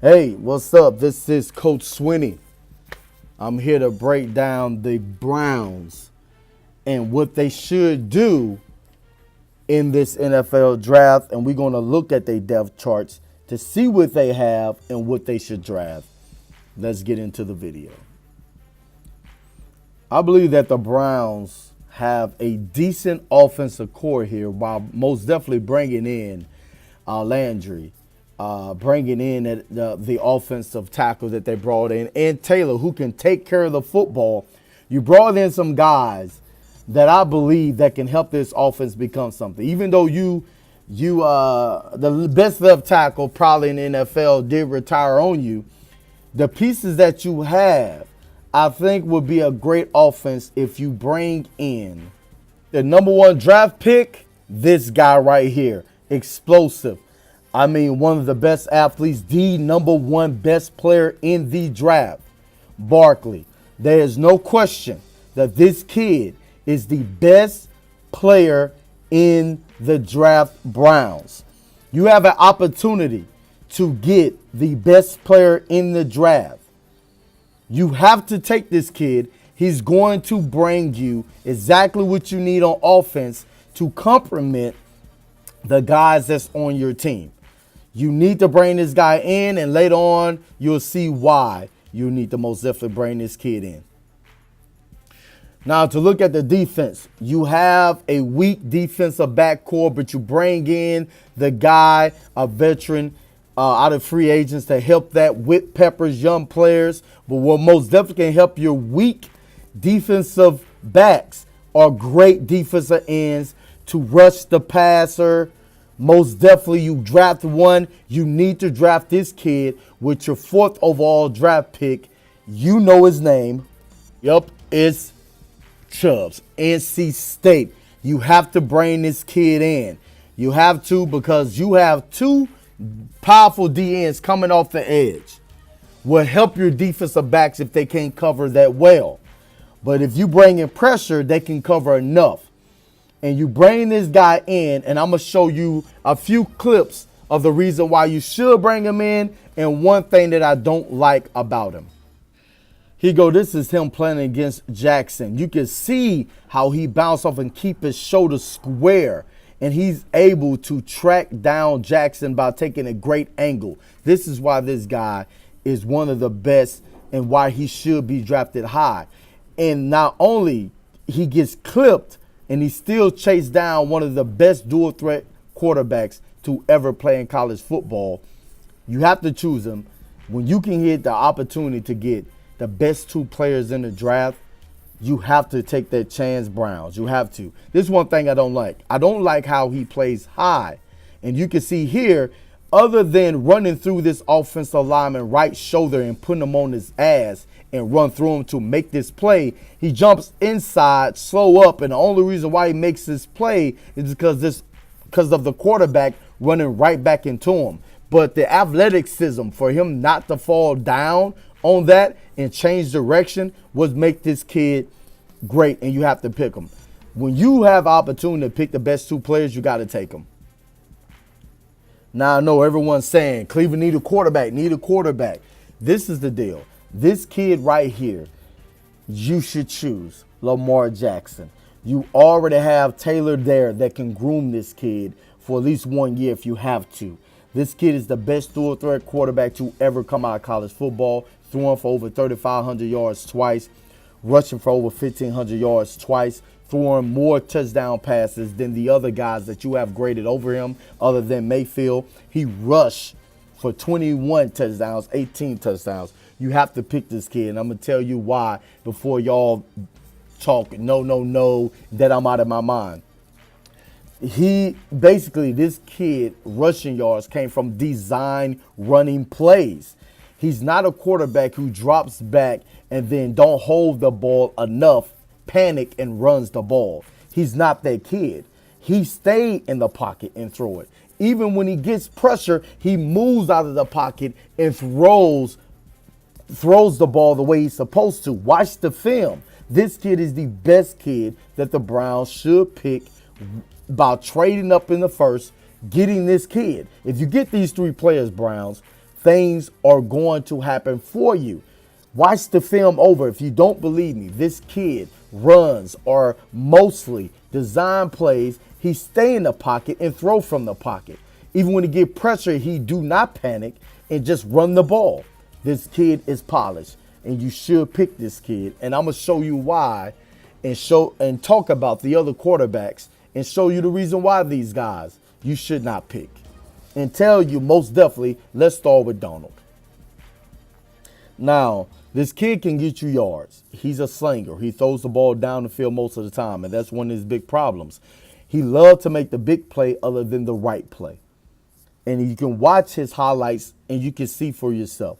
Hey, what's up? This is Coach Swinney. I'm here to break down the Browns and what they should do in this NFL draft. And we're going to look at their depth charts to see what they have and what they should draft. Let's get into the video. I believe that the Browns have a decent offensive core here while most definitely bringing in Landry, bringing in the offensive tackle that they brought in, and Taylor, who can take care of the football. You brought in some guys that I believe that can help this offense become something. Even though the best left tackle probably in the NFL did retire on you, the pieces that you have, I think would be a great offense if you bring in the number one draft pick, this guy right here, explosive. I mean, one of the best athletes, the number one best player in the draft, Barkley. There is no question that this kid is the best player in the draft, Browns. You have an opportunity to get the best player in the draft. You have to take this kid. He's going to bring you exactly what you need on offense to complement the guys that's on your team. You need to bring this guy in, and later on, you'll see why you need to most definitely bring this kid in. Now, to look at the defense, you have a weak defensive backcourt, but you bring in the guy, a veteran, out of free agents to help that with Pepper's young players. But what most definitely can help your weak defensive backs are great defensive ends to rush the passer. Most definitely, you draft one. You need to draft this kid with your 4th overall draft pick. You know his name. Yup, it's Chubbs, NC State. You have to bring this kid in. You have to, because you have two powerful DNs coming off the edge. Will help your defensive backs if they can't cover that well. But if you bring in pressure, they can cover enough. And you bring this guy in, and I'm going to show you a few clips of the reason why you should bring him in and one thing that I don't like about him. Here you go. This is him playing against Jackson. You can see how he bounced off and keep his shoulder square. And he's able to track down Jackson by taking a great angle. This is why this guy is one of the best and why he should be drafted high. And not only he gets clipped, and he still chased down one of the best dual threat quarterbacks to ever play in college football. You have to choose him. When you can get the opportunity to get the best 2 players in the draft, you have to take that chance, Browns. You have to. This is one thing I don't like. I don't like how he plays high. And you can see here, other than running through this offensive lineman right shoulder and putting him on his ass and run through him to make this play, he jumps inside, slow up, and the only reason why he makes this play is because of the quarterback running right back into him. But the athleticism for him not to fall down on that and change direction would make this kid great, and you have to pick him. When you have opportunity to pick the best 2 players, you got to take them. Now, I know everyone's saying Cleveland need a quarterback. This is the deal. This kid right here, you should choose Lamar Jackson. You already have Taylor there that can groom this kid for at least 1 year if you have to. This kid is the best dual threat quarterback to ever come out of college football, throwing for over 3,500 yards twice, rushing for over 1,500 yards twice, throwing more touchdown passes than the other guys that you have graded over him other than Mayfield. He rushed for 21 touchdowns, 18 touchdowns. You have to pick this kid, and I'm going to tell you why before y'all talk no, that I'm out of my mind. This kid rushing yards came from design running plays. He's not a quarterback who drops back and then don't hold the ball enough, panic, and runs the ball. He's not that kid. He stayed in the pocket and throw it. Even when he gets pressure, he moves out of the pocket and throws the ball the way he's supposed to. Watch the film. This kid is the best kid that the Browns should pick by trading up in the first, getting this kid. If you get these 3 players, Browns, things are going to happen for you. Watch the film over. If you don't believe me, this kid runs or mostly design plays. He stay in the pocket and throw from the pocket. Even when he get pressure, he do not panic and just run the ball. This kid is polished, and you should pick this kid. And I'm gonna show you why, and talk about the other quarterbacks, and show you the reason why these guys you should not pick, and tell you most definitely. Let's start with Donald. Now, this kid can get you yards. He's a slinger. He throws the ball down the field most of the time, and that's one of his big problems. He loves to make the big play other than the right play. And you can watch his highlights, and you can see for yourself.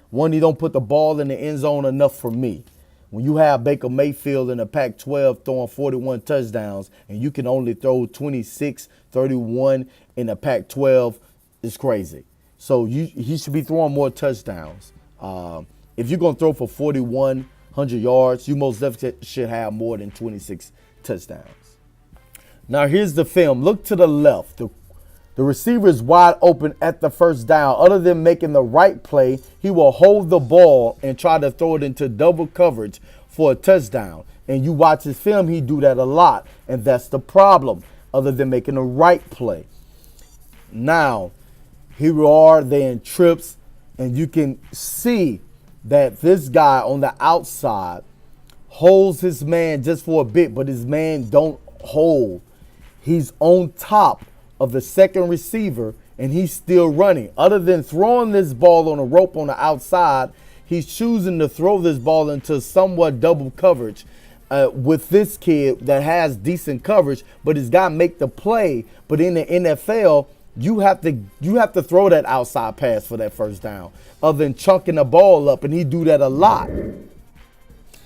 One, he don't put the ball in the end zone enough for me. When you have Baker Mayfield in the Pac-12 throwing 41 touchdowns, and you can only throw 26, 31 in the Pac-12, it's crazy. So he should be throwing more touchdowns. If you're going to throw for 4,100 yards, you most definitely should have more than 26 touchdowns. Now, here's the film. Look to the left. The receiver is wide open at the first down. Other than making the right play, he will hold the ball and try to throw it into double coverage for a touchdown. And you watch his film, he do that a lot. And that's the problem, other than making the right play. Now, here we are, they're in trips, and you can see that this guy on the outside holds his man just for a bit, but his man don't hold. He's on top of the second receiver, and he's still running. Other than throwing this ball on a rope on the outside, he's choosing to throw this ball into somewhat double coverage with this kid that has decent coverage, but he's got to make the play. But in the NFL, you have to throw that outside pass for that first down, other than chunking the ball up, and he do that a lot.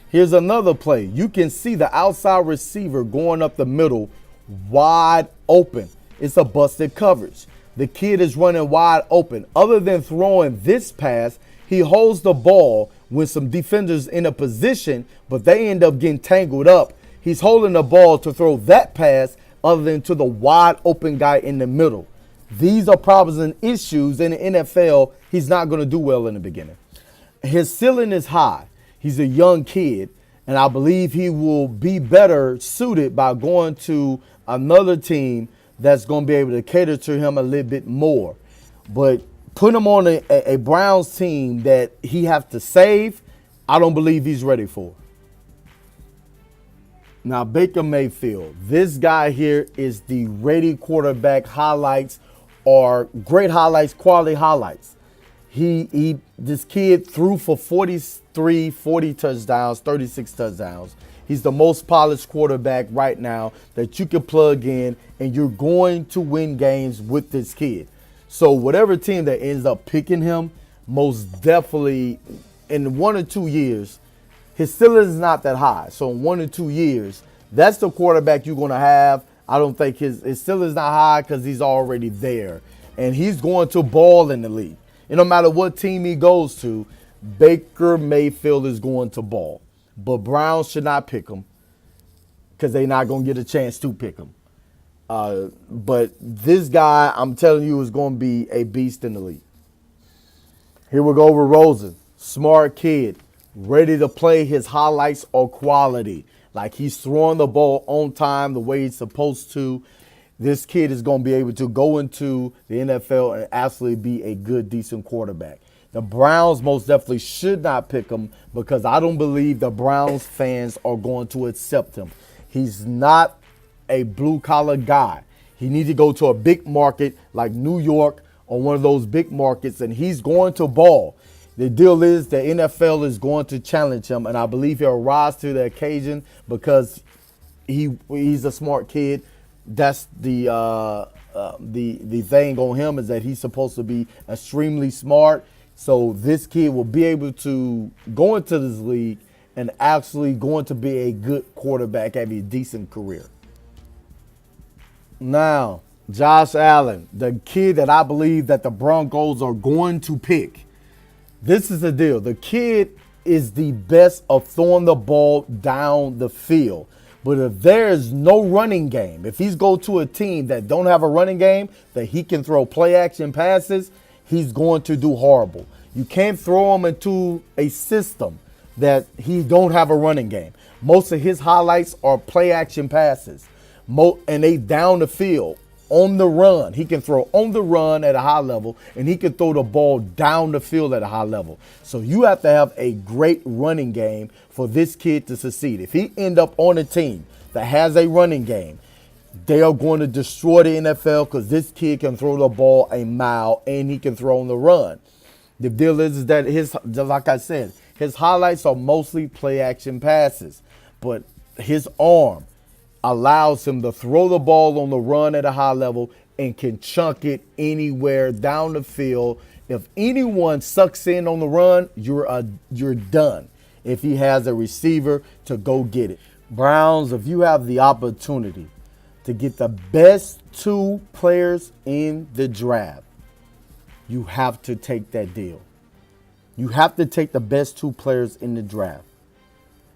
Here's another play. You can see the outside receiver going up the middle wide open. It's a busted coverage. The kid is running wide open. Other than throwing this pass, he holds the ball with some defenders in a position, but they end up getting tangled up. He's holding the ball to throw that pass other than to the wide open guy in the middle. These are problems and issues in the NFL. He's not going to do well in the beginning. His ceiling is high. He's a young kid, and I believe he will be better suited by going to another team that's going to be able to cater to him a little bit more. But put him on a Browns team that he has to save, I don't believe he's ready for. Now, Baker Mayfield, this guy here is the ready quarterback. Highlights are great highlights, quality highlights. This kid threw for 40 touchdowns, 36 touchdowns. He's the most polished quarterback right now that you can plug in, and you're going to win games with this kid. So whatever team that ends up picking him, most definitely in 1 or 2 years, his ceiling is not that high. So in 1 or 2 years, that's the quarterback you're going to have. I don't think his ceiling is not high because he's already there. And he's going to ball in the league. And no matter what team he goes to, Baker Mayfield is going to ball. But Browns should not pick him because they're not going to get a chance to pick him. But this guy, I'm telling you, is going to be a beast in the league. Here we go with Rosen. Smart kid, ready to play. His highlights are quality. Like, he's throwing the ball on time the way he's supposed to. This kid is going to be able to go into the NFL and absolutely be a good, decent quarterback. The Browns most definitely should not pick him because I don't believe the Browns fans are going to accept him. He's not a blue-collar guy. He needs to go to a big market like New York or one of those big markets, and he's going to ball. The deal is the NFL is going to challenge him, and I believe he'll rise to the occasion because he's a smart kid. That's the thing on him, is that he's supposed to be extremely smart. So this kid will be able to go into this league and actually going to be a good quarterback, have a decent career. Now, Josh Allen, the kid that I believe that the Broncos are going to pick. This is the deal. The kid is the best of throwing the ball down the field. But if there's no running game, if he's go to a team that don't have a running game, that he can throw play action passes, he's going to do horrible. You can't throw him into a system that he don't have a running game. Most of his highlights are play action passes. And they down the field on the run. He can throw on the run at a high level, and he can throw the ball down the field at a high level. So you have to have a great running game for this kid to succeed. If he end up on a team that has a running game, they are going to destroy the NFL because this kid can throw the ball a mile and he can throw on the run. The deal is that like I said, his highlights are mostly play action passes, but his arm allows him to throw the ball on the run at a high level and can chunk it anywhere down the field. If anyone sucks in on the run, you're done. If he has a receiver to go get it. Browns, if you have the opportunity to get the best 2 players in the draft, you have to take that deal. You have to take the best 2 players in the draft.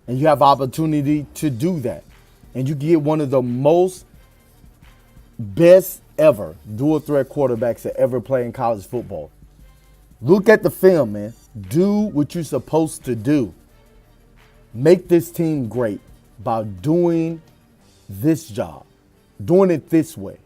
And you have opportunity to do that. And you get one of the most best ever dual threat quarterbacks to ever play in college football. Look at the film, man. Do what you're supposed to do. Make this team great by doing this job, doing it this way.